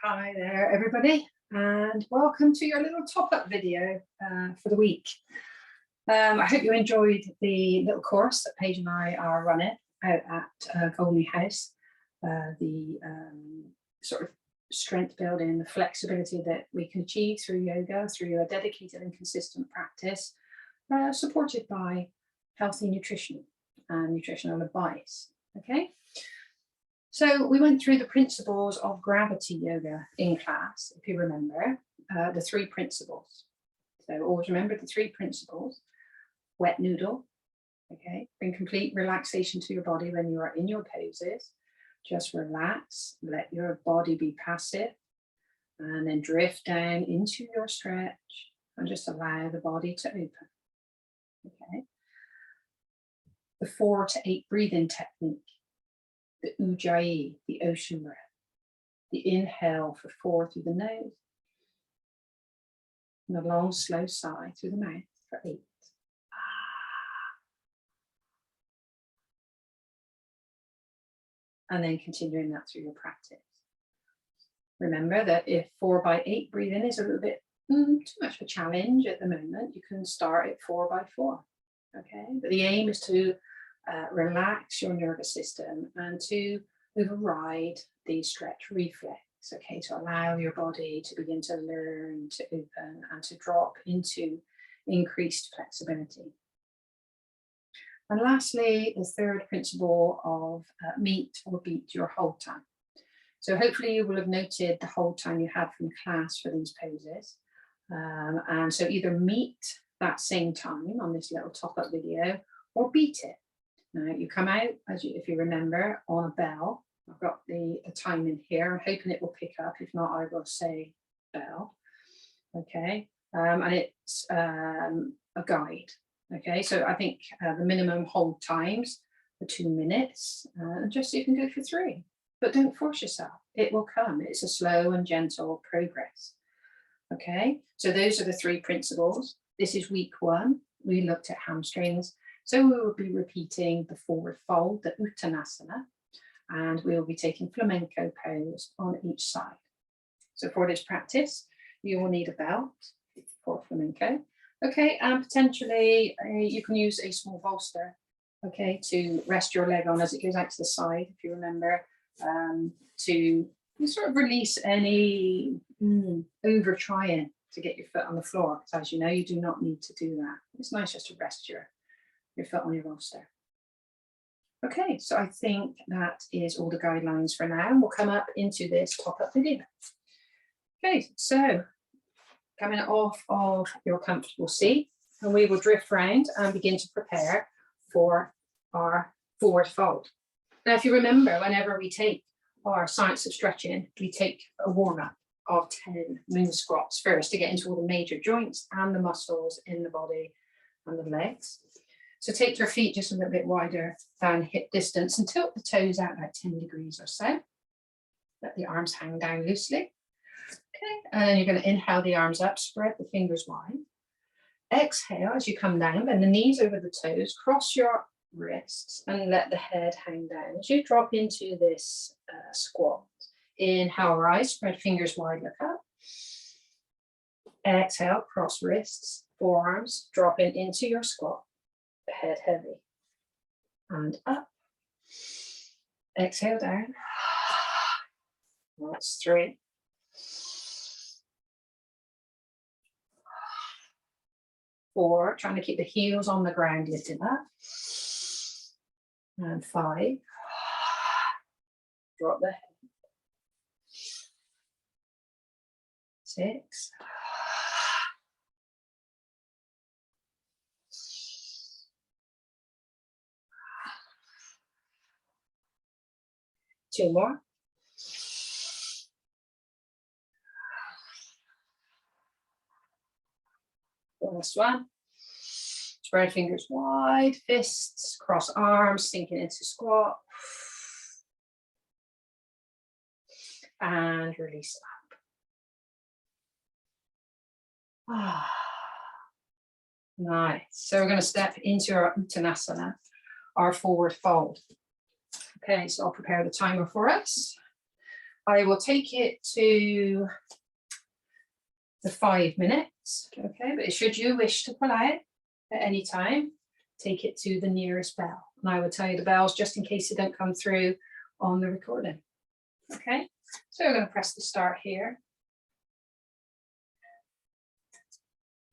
Hi there, everybody, and welcome to your little top-up video for the week. I hope you enjoyed the little course that Paige and I are running out at Golden House, the sort of strength building, the flexibility that we can achieve through yoga, through a dedicated and consistent practice, supported by healthy nutrition and nutritional advice. Okay. So we went through the principles of gravity yoga in class, if you remember, the 3 principles. So always remember the 3 principles. Wet noodle, okay? Bring complete relaxation to your body when you are in your poses. Just relax, let your body be passive, and then drift down into your stretch and just allow the body to open, okay? The 4 to 8 breathing technique. The Ujjayi, the ocean breath. The inhale for 4 through the nose. And the long, slow sigh through the mouth for 8. And then continuing that through your practice. Remember that if 4 by 8 breathing is a little bit too much of a challenge at the moment, you can start at 4 by 4. Okay, but the aim is to relax your nervous system and to override the stretch reflex, okay, to allow your body to begin to learn to open and to drop into increased flexibility. And lastly, the 3rd principle of meet or beat your hold time. So hopefully you will have noted the hold time you had from class for these poses. And so either meet that same time on this little top-up video or beat it. Now you come out, if you remember, on a bell. I've got the time in here. I'm hoping it will pick up. If not, I will say bell. Okay, and it's a guide. Okay, so I think the minimum hold times are 2 minutes. Just so you can go for 3, but don't force yourself. It will come. It's a slow and gentle progress. Okay, so those are the 3 principles. This is week 1. We looked at hamstrings. So we will be repeating the forward fold, the Uttanasana, and we will be taking flamenco pose on each side. So for this practice, you will need a belt for flamenco. Okay, and potentially you can use a small bolster, okay, to rest your leg on as it goes out to the side, if you remember, to sort of release any over trying to get your foot on the floor. Because as you know, you do not need to do that. It's nice just to rest your foot on your bolster. Okay, so I think that is all the guidelines for now, and we'll come up into this top-up video. Okay, so coming off of your comfortable seat, and we will drift round and begin to prepare for our forward fold. Now, if you remember, whenever we take our science of stretching, we take a warm-up of 10 moon squats first to get into all the major joints and the muscles in the body and the legs. So take your feet just a little bit wider than hip distance and tilt the toes out about 10 degrees or so. Let the arms hang down loosely. Okay, and then you're going to inhale the arms up, spread the fingers wide. Exhale as you come down, bend the knees over the toes, cross your wrists and let the head hang down. As you drop into this squat, inhale, rise, spread fingers wide, look up. Exhale, cross wrists, forearms, dropping into your squat. Head heavy and up. Exhale down. That's 3. 4, trying to keep the heels on the ground, lifting up. And 5. Drop the head. 6. 2 more. Last one. Spread fingers wide, fists, cross arms, sinking into squat. And release up. Nice. So we're going to step into our Uttanasana, our forward fold. Okay, so I'll prepare the timer for us. I will take it to the 5 minutes, okay? But should you wish to pull out at any time, take it to the nearest bell. And I will tell you the bells just in case they don't come through on the recording, okay? So we're going to press the start here.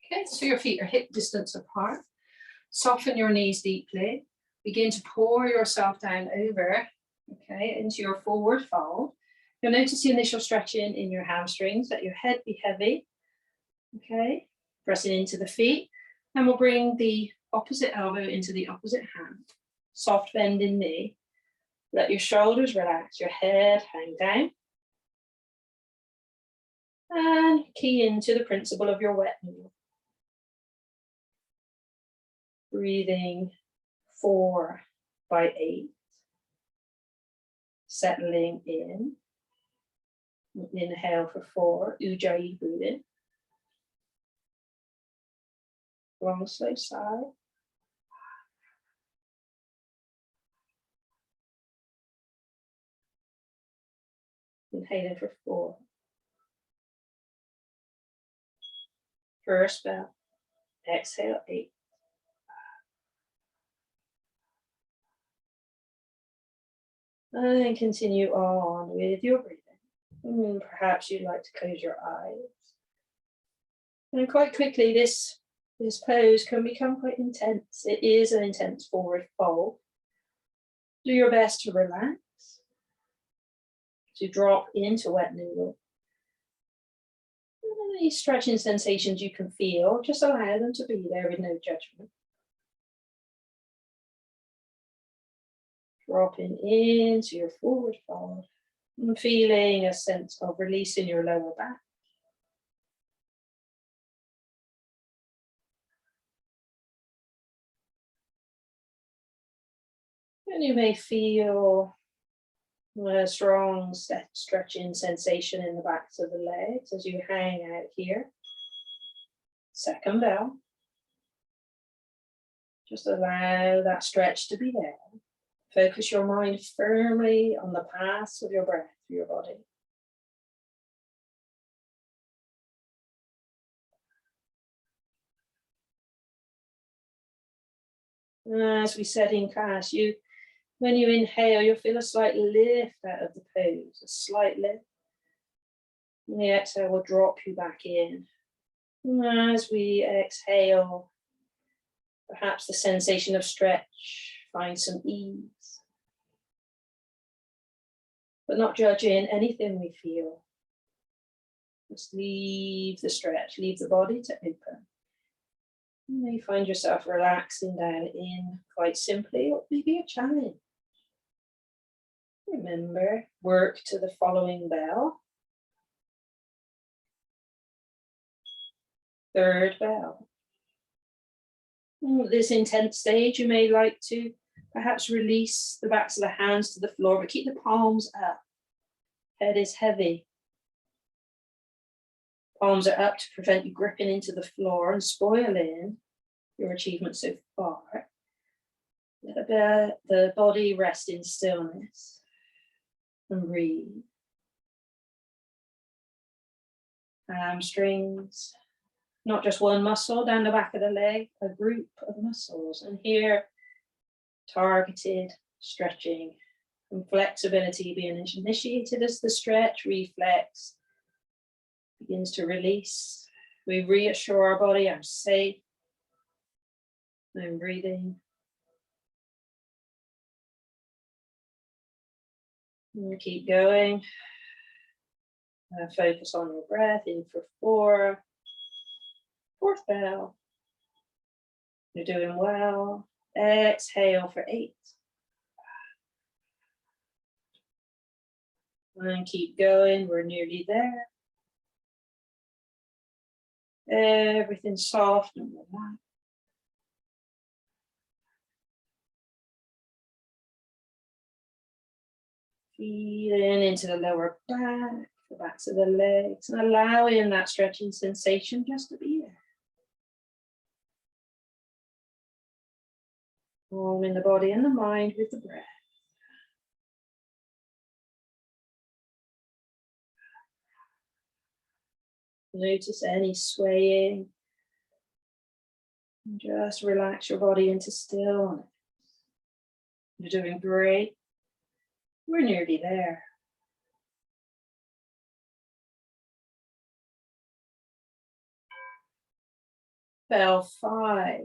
Okay, so your feet are hip distance apart. Soften your knees deeply. Begin to pour yourself down over, okay, into your forward fold. You'll notice the initial stretching in your hamstrings, let your head be heavy, okay, pressing into the feet, and we'll bring the opposite elbow into the opposite hand. Soft bend in knee. Let your shoulders relax, your head hang down. And key into the principle of your wet noodle. Breathing 4 by 8. Settling in. Inhale for 4, Ujjayi breathing. Long slow sigh. Inhaling for 4. First bell. Exhale 8. And continue on with your breathing. Perhaps you'd like to close your eyes. And quite quickly, this pose can become quite intense. It is an intense forward fold. Do your best to relax, to drop into wet noodle. And any stretching sensations you can feel, just allow them to be there with no judgment. Dropping into your forward fold and feeling a sense of release in your lower back. And you may feel a strong stretching sensation in the backs of the legs as you hang out here. Second bell. Just allow that stretch to be there. Focus your mind firmly on the paths of your breath through your body. As we said in class, when you inhale, you'll feel a slight lift out of the pose, a slight lift. And the exhale will drop you back in. And as we exhale, perhaps the sensation of stretch, find some ease. But not judging anything we feel. Just leave the stretch, leave the body to open. You may find yourself relaxing down in quite simply, or maybe a challenge. Remember, work to the following bell. Third bell. At this intense stage, you may like to perhaps release the backs of the hands to the floor, but keep the palms up. Head is heavy. Palms are up to prevent you gripping into the floor and spoiling your achievement so far. Let the body rest in stillness and breathe. Hamstrings, not just one muscle down the back of the leg, a group of muscles. And here, targeted stretching and flexibility being initiated as the stretch reflex begins to release. We reassure our body, I'm safe. I'm breathing. And keep going. Focus on your breath. In for 4. Fourth bell. You're doing well. Exhale for 8. And keep going. We're nearly there. Everything soft and relaxed. Feeling into the lower back, the backs of the legs, and allowing that stretching sensation just to be there. Warming the body and the mind with the breath. Notice any swaying. And just relax your body into stillness. You're doing great. We're nearly there. Bell 5.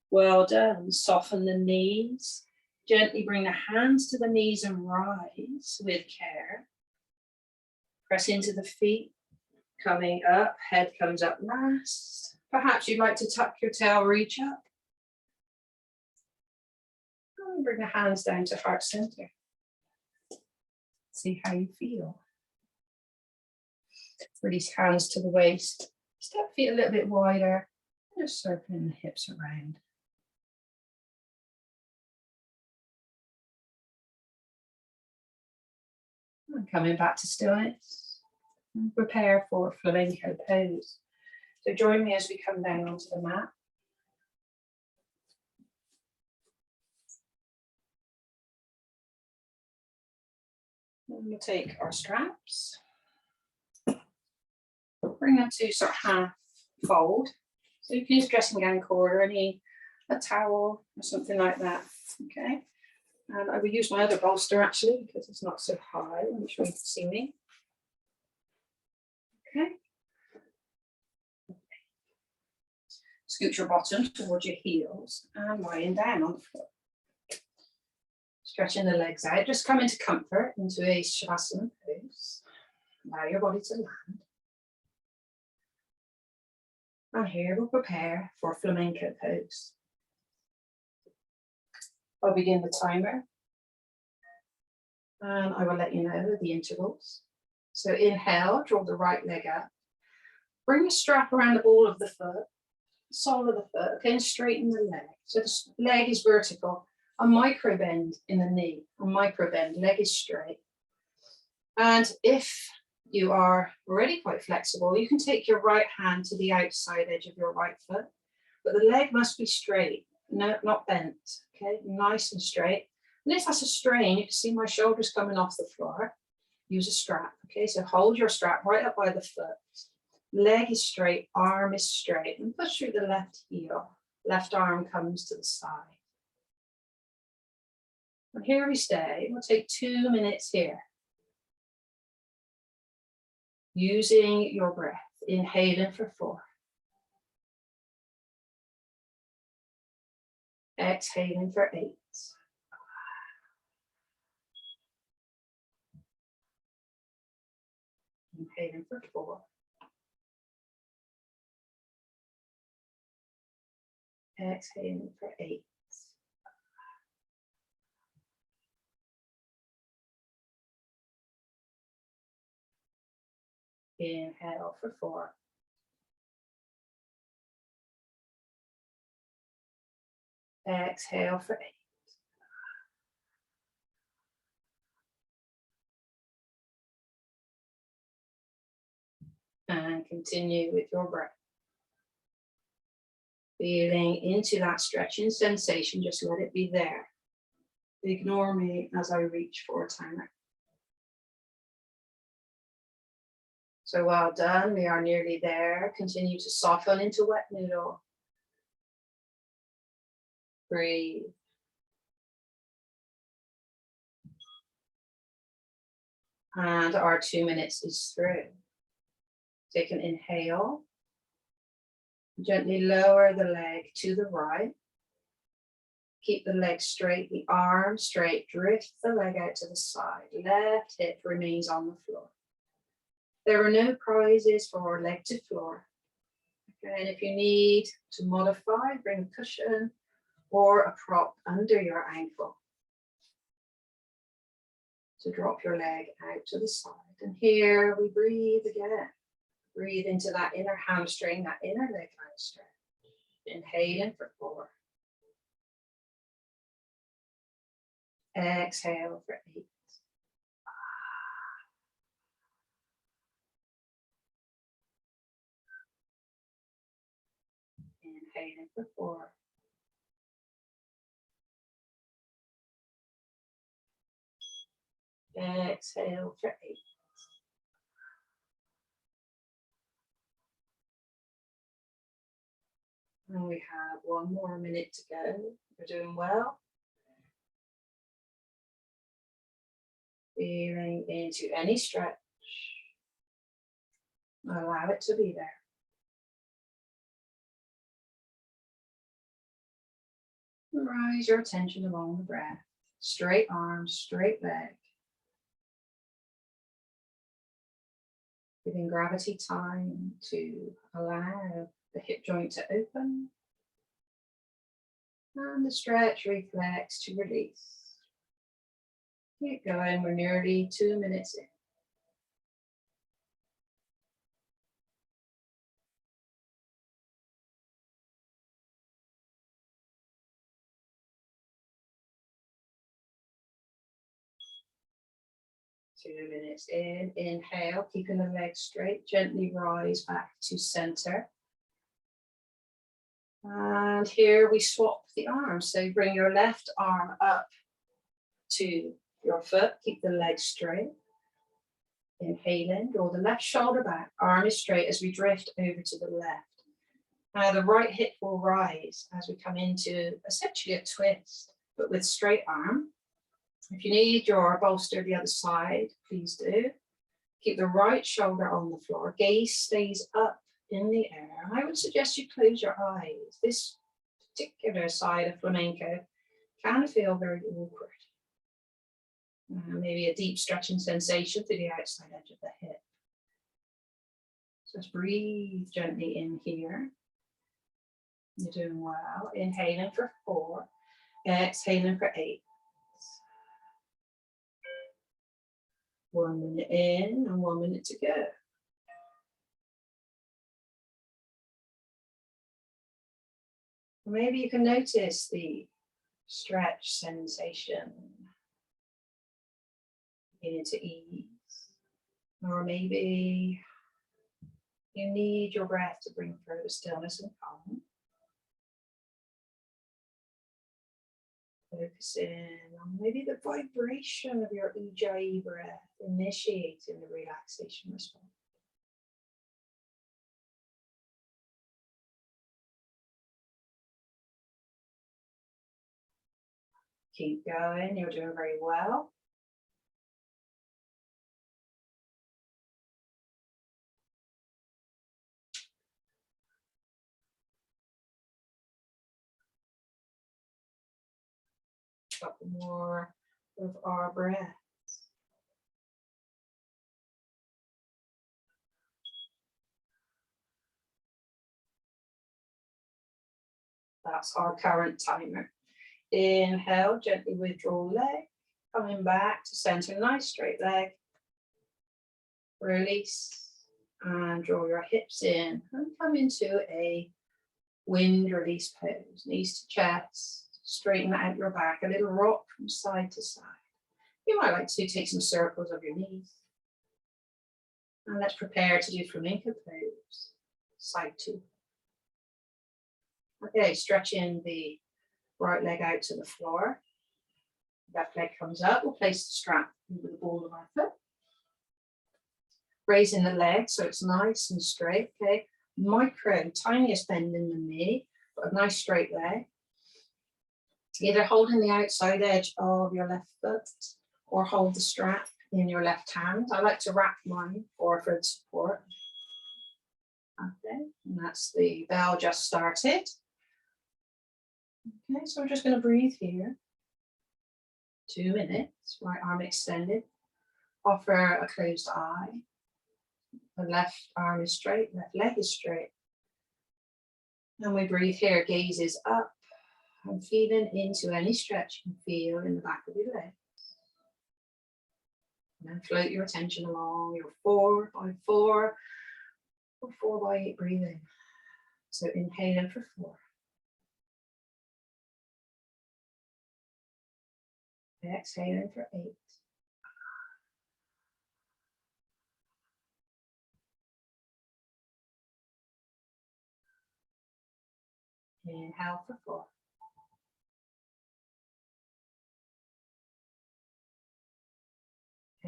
Well done. Soften the knees. Gently bring the hands to the knees and rise with care. Press into the feet. Coming up, head comes up last. Perhaps you'd like to tuck your tail, reach up. And bring the hands down to heart center. See how you feel. Release hands to the waist. Step feet a little bit wider. Just circling the hips around. And coming back to stillness. And prepare for flamenco pose. So join me as we come down onto the mat. And we'll take our straps. Bring them to sort of half fold. So you can use a dressing gown cord or a towel or something like that. Okay. And I will use my other bolster actually because it's not so high. I'm sure you can see me. Okay. Scoot your bottom towards your heels and lying down on the floor. Stretching the legs out. Just come into comfort, into a shavasana pose. Allow your body to land. And here we'll prepare for flamenco pose. I'll begin the timer. And I will let you know the intervals. So inhale, draw the right leg up. Bring the strap around the ball of the foot, sole of the foot, okay, and straighten the leg. So the leg is vertical. A micro bend in the knee, a micro bend, leg is straight. And if you are already quite flexible, you can take your right hand to the outside edge of your right foot, but the leg must be straight, no, not bent, okay, nice and straight. And if that's a strain, you can see my shoulders coming off the floor. Use a strap, okay, so hold your strap right up by the foot. Leg is straight, arm is straight, and push through the left heel. Left arm comes to the side. And here we stay. We'll take 2 minutes here. Using your breath, inhaling for 4. Exhaling for 8. Inhaling for 4. Exhaling for 8. Inhale for 4. Exhale for 8. And continue with your breath. Feeling into that stretching sensation, just let it be there. Ignore me as I reach for a timer. So well done, we are nearly there. Continue to soften into wet noodle. Breathe. And our 2 minutes is through. Take an inhale. Gently lower the leg to the right. Keep the leg straight, the arm straight. Drift the leg out to the side. Left hip remains on the floor. There are no prizes for leg to floor. Okay, and if you need to modify, bring a cushion or a prop under your ankle to drop your leg out to the side. And here we breathe again. Breathe into that inner hamstring, that inner leg hamstring. Inhaling for 4. Exhale for 8. Inhaling for 4. Exhale for 8. And we have 1 more minute to go. We're doing well. Feeling into any stretch. Allow it to be there. Rise your attention along the breath. Straight arms, straight leg. Giving gravity time to allow the hip joint to open. And the stretch reflex to release. Keep going, we're nearly 2 minutes in. Two minutes in, inhale, keeping the legs straight, gently rise back to center. And here we swap the arms. So bring your left arm up to your foot, keep the legs straight. Inhaling, draw the left shoulder back, arm is straight as we drift over to the left. Now the right hip will rise as we come into essentially a twist, but with straight arm. If you need your bolster the other side, please do. Keep the right shoulder on the floor. Gaze stays up in the air. I would suggest you close your eyes. This particular side of flamenco can feel very awkward. Maybe a deep stretching sensation through the outside edge of the hip. So just breathe gently in here. You're doing well. Inhaling for 4, exhaling for 8. 1 minute in and 1 minute to go. Maybe you can notice the stretch sensation beginning to ease. Or maybe you need your breath to bring further stillness and calm. Focusing on maybe the vibration of your Ujjayi breath, initiating the relaxation response. Keep going, you're doing very well. A couple more of our breath. That's our current timer. Inhale, gently withdraw leg, coming back to center, nice straight leg. Release and draw your hips in and come into a wind release pose. Knees to chest, straighten out your back, a little rock from side to side. You might like to take some circles of your knees. And let's prepare to do flamenco pose, side 2. Okay, stretching the right leg out to the floor. Left leg comes up. We'll place the strap over the ball of our foot. Raising the leg so it's nice and straight. Okay, micro, tiniest bend in the knee, but a nice straight leg. Either holding the outside edge of your left foot or hold the strap in your left hand. I like to wrap mine for further support. Okay, and that's the bell just started. Okay, so we're just going to breathe here. 2 minutes, right arm extended. Offer a closed eye. The left arm is straight, left leg is straight. And we breathe here, gaze is up. And feeling into any stretch you can feel in the back of your legs. And then float your attention along your 4 by 4 or 4 by 8 breathing. So inhaling for 4. Exhaling for 8. Inhale for 4.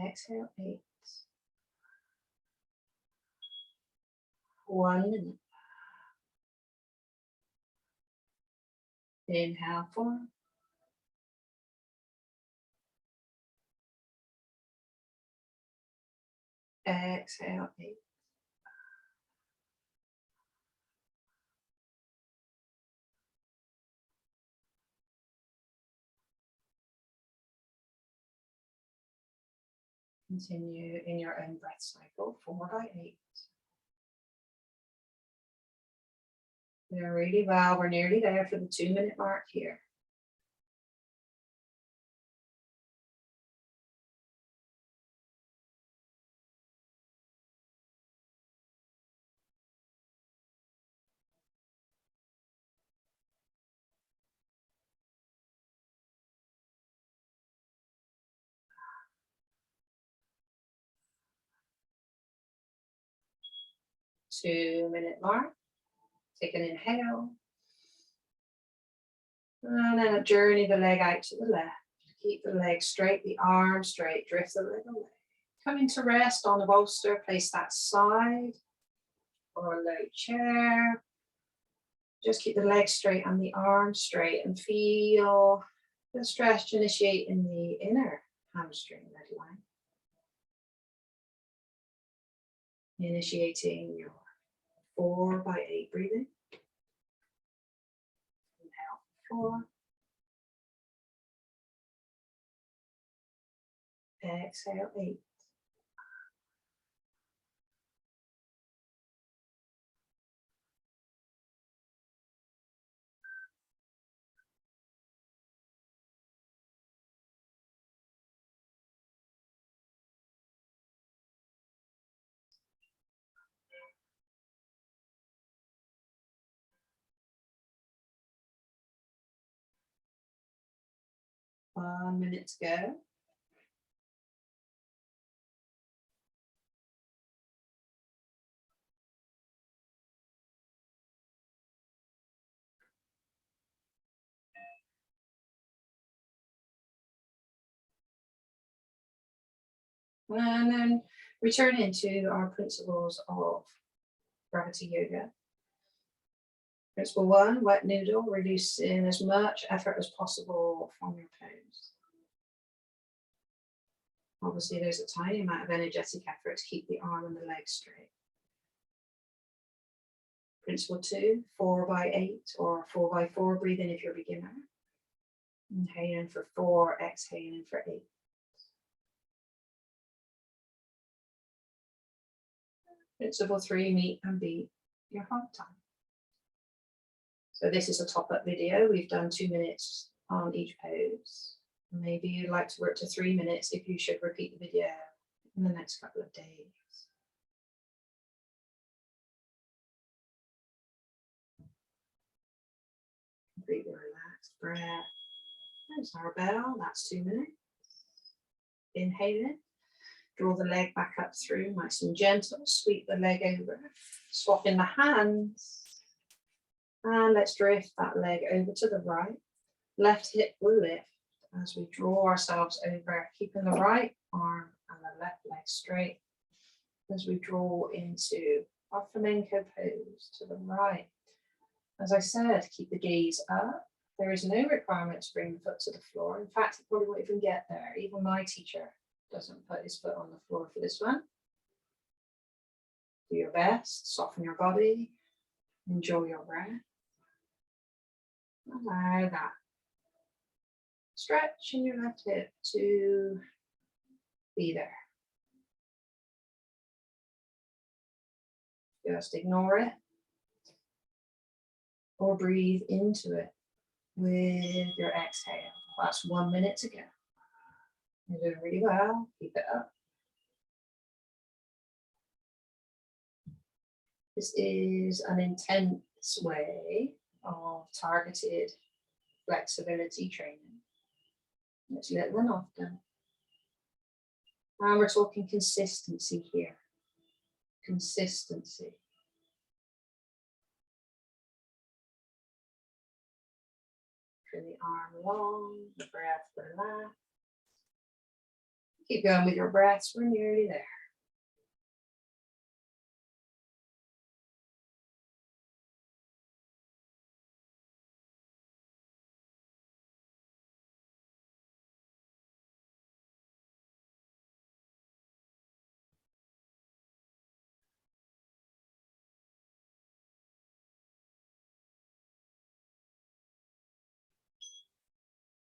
Exhale 8. 1 minute. Inhale 4. Exhale 8. Continue in your own breath cycle, 4 by 8. Doing really well. We're nearly there for the 2-minute mark here. Two-minute mark. Take an inhale. And then journey the leg out to the left. Keep the leg straight, the arm straight. Drift the leg away. Coming to rest on the bolster. Place that side or a low chair. Just keep the leg straight and the arm straight and feel the stretch initiate in the inner hamstring midline. Initiating your 4 by 8 breathing. Inhale 4. Exhale 8. One minute to go. And then return into our principles of gravity yoga. Principle 1, wet noodle, releasing as much effort as possible from your pose. Obviously, there's a tiny amount of energetic effort to keep the arm and the leg straight. Principle 2, 4 by 8 or 4 by 4 breathing if you're a beginner. Inhaling for 4, exhaling for 8. Principle 3, meet and beat your heart time. So this is a top-up video. We've done 2 minutes on each pose. Maybe you'd like to work to 3 minutes if you should repeat the video in the next couple of days. Completely relaxed breath. There's our bell, that's 2 minutes. Inhaling, draw the leg back up through, nice and gentle, sweep the leg over, swap in the hands. And let's drift that leg over to the right. Left hip will lift as we draw ourselves over, keeping the right arm and the left leg straight as we draw into our flamenco pose to the right. As I said, keep the gaze up. There is no requirement to bring the foot to the floor. In fact, it probably won't even get there. Even my teacher doesn't put his foot on the floor for this one. Do your best, soften your body, enjoy your breath. Allow that stretch in your left hip to be there. Just ignore it or breathe into it with your exhale. That's 1 minute to go. You're doing really well. Keep it up. This is an intense way of targeted flexibility training. It's little and often. And we're talking consistency here. Consistency. Bring the arm long, the breath relax. Keep going with your breaths, we're nearly there.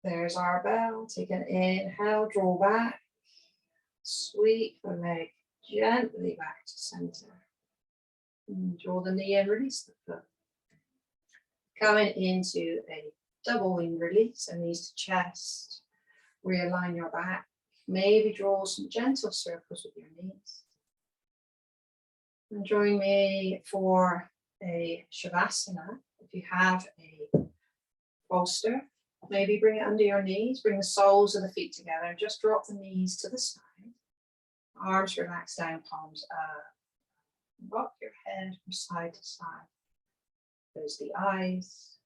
There's our bell. Take an inhale, draw back. Sweep the leg gently back to center. And draw the knee in, release the foot. Coming into a double wing release, so knees to chest. Realign your back. Maybe draw some gentle circles with your knees. And join me for a Shavasana. If you have a bolster, maybe bring it under your knees, bring the soles of the feet together, and just drop the knees to the side. Arms relax down, palms up. Rock your head from side to side. Close the eyes.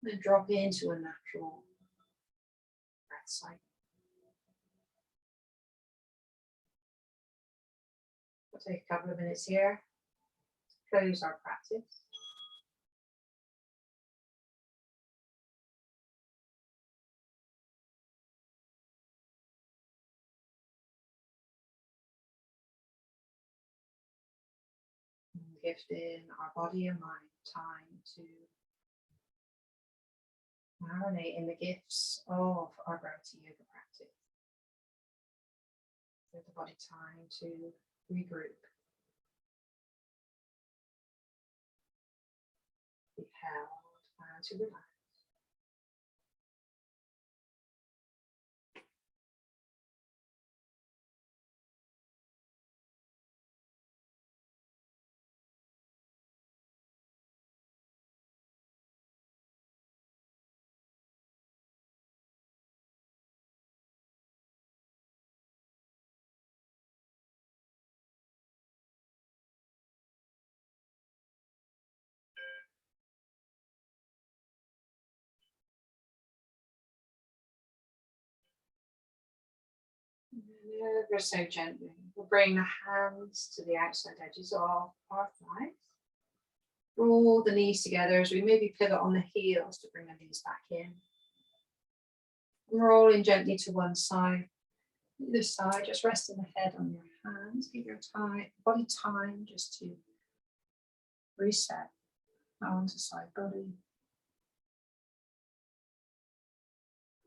And drop into a natural breath cycle. We'll take a couple of minutes here to close our practice. Gifting our body and mind time to marinate in the gifts of our gravity yoga practice. Give the body time to regroup, be held, and to relax. Ever so gently, we'll bring the hands to the outside edges of our thighs. Draw the knees together as we maybe pivot on the heels to bring the knees back in. Rolling gently to one side. Either side, just resting the head on your hands. Give your body time just to reset. Arm to side body.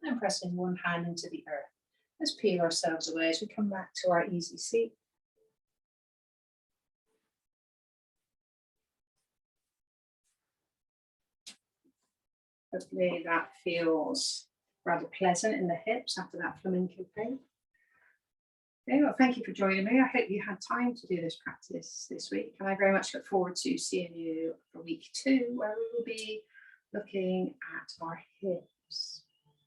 And pressing one hand into the earth. Let's peel ourselves away as we come back to our easy seat. Hopefully that feels rather pleasant in the hips after that flamenco pose. Okay, well, thank you for joining me. I hope you had time to do this practice this week. And I very much look forward to seeing you for week 2, where we will be looking at our hips,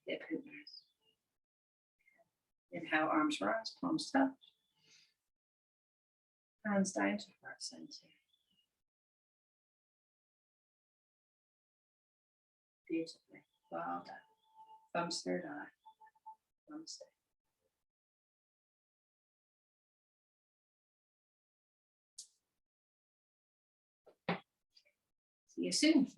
hip openers. Inhale, arms rise, palms touch. Hands down to heart center. Beautifully. Well done. Thumbs third eye. Namaste. See you soon.